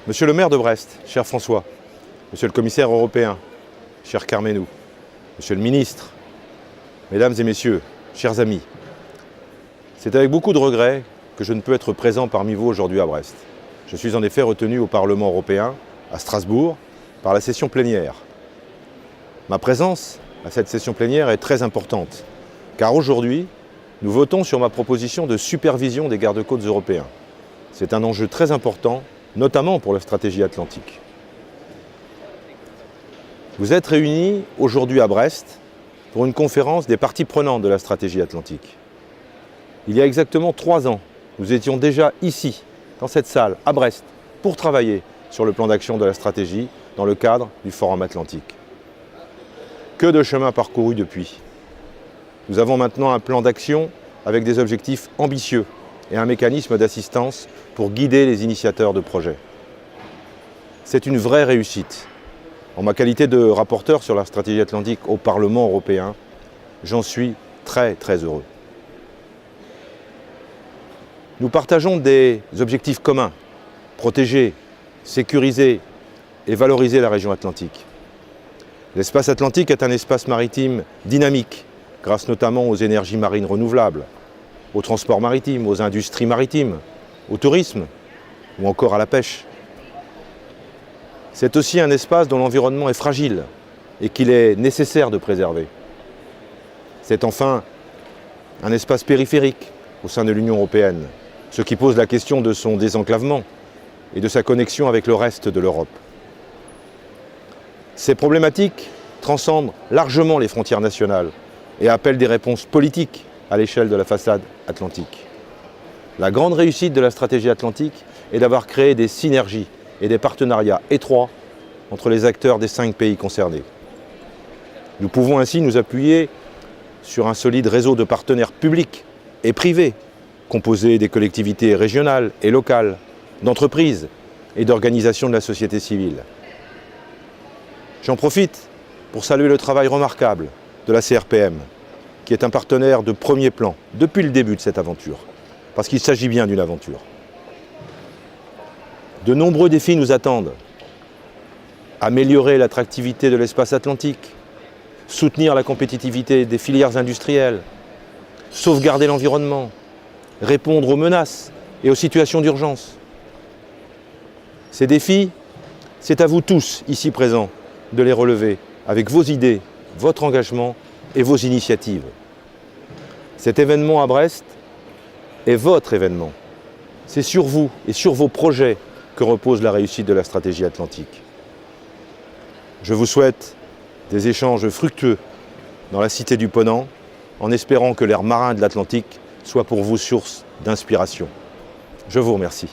Monsieur le maire de Brest, cher François, Monsieur le commissaire européen, cher Karmenou, Monsieur le ministre, Mesdames et Messieurs, chers amis, c'est avec beaucoup de regret que je ne peux être présent parmi vous aujourd'hui à Brest. Je suis en effet retenu au Parlement européen, à Strasbourg, par la session plénière. Ma présence à cette session plénière est très importante, car aujourd'hui, nous votons sur ma proposition de supervision des garde-côtes européens. C'est un enjeu très important, notamment pour la stratégie atlantique. Vous êtes réunis aujourd'hui à Brest pour une conférence des parties prenantes de la stratégie atlantique. Il y a exactement 3 ans, nous étions déjà ici, dans cette salle, à Brest, pour travailler sur le plan d'action de la stratégie dans le cadre du Forum Atlantique. Que de chemin parcouru depuis. Nous avons maintenant un plan d'action avec des objectifs ambitieux et un mécanisme d'assistance pour guider les initiateurs de projets. C'est une vraie réussite. En ma qualité de rapporteur sur la stratégie atlantique au Parlement européen, j'en suis très heureux. Nous partageons des objectifs communs, protéger, sécuriser et valoriser la région atlantique. L'espace atlantique est un espace maritime dynamique, grâce notamment aux énergies marines renouvelables, au transport maritime, aux industries maritimes, au tourisme ou encore à la pêche. C'est aussi un espace dont l'environnement est fragile et qu'il est nécessaire de préserver. C'est enfin un espace périphérique au sein de l'Union européenne, ce qui pose la question de son désenclavement et de sa connexion avec le reste de l'Europe. Ces problématiques transcendent largement les frontières nationales et appellent des réponses politiques à l'échelle de la façade atlantique. La grande réussite de la stratégie atlantique est d'avoir créé des synergies et des partenariats étroits entre les acteurs des 5 pays concernés. Nous pouvons ainsi nous appuyer sur un solide réseau de partenaires publics et privés, composé des collectivités régionales et locales, d'entreprises et d'organisations de la société civile. J'en profite pour saluer le travail remarquable de la CRPM, qui est un partenaire de premier plan depuis le début de cette aventure, parce qu'il s'agit bien d'une aventure. De nombreux défis nous attendent. Améliorer l'attractivité de l'espace atlantique, soutenir la compétitivité des filières industrielles, sauvegarder l'environnement, répondre aux menaces et aux situations d'urgence. Ces défis, c'est à vous tous, ici présents, de les relever avec vos idées, votre engagement et vos initiatives. Cet événement à Brest est votre événement. C'est sur vous et sur vos projets que repose la réussite de la stratégie atlantique. Je vous souhaite des échanges fructueux dans la cité du Ponant, en espérant que l'air marin de l'Atlantique soit pour vous source d'inspiration. Je vous remercie.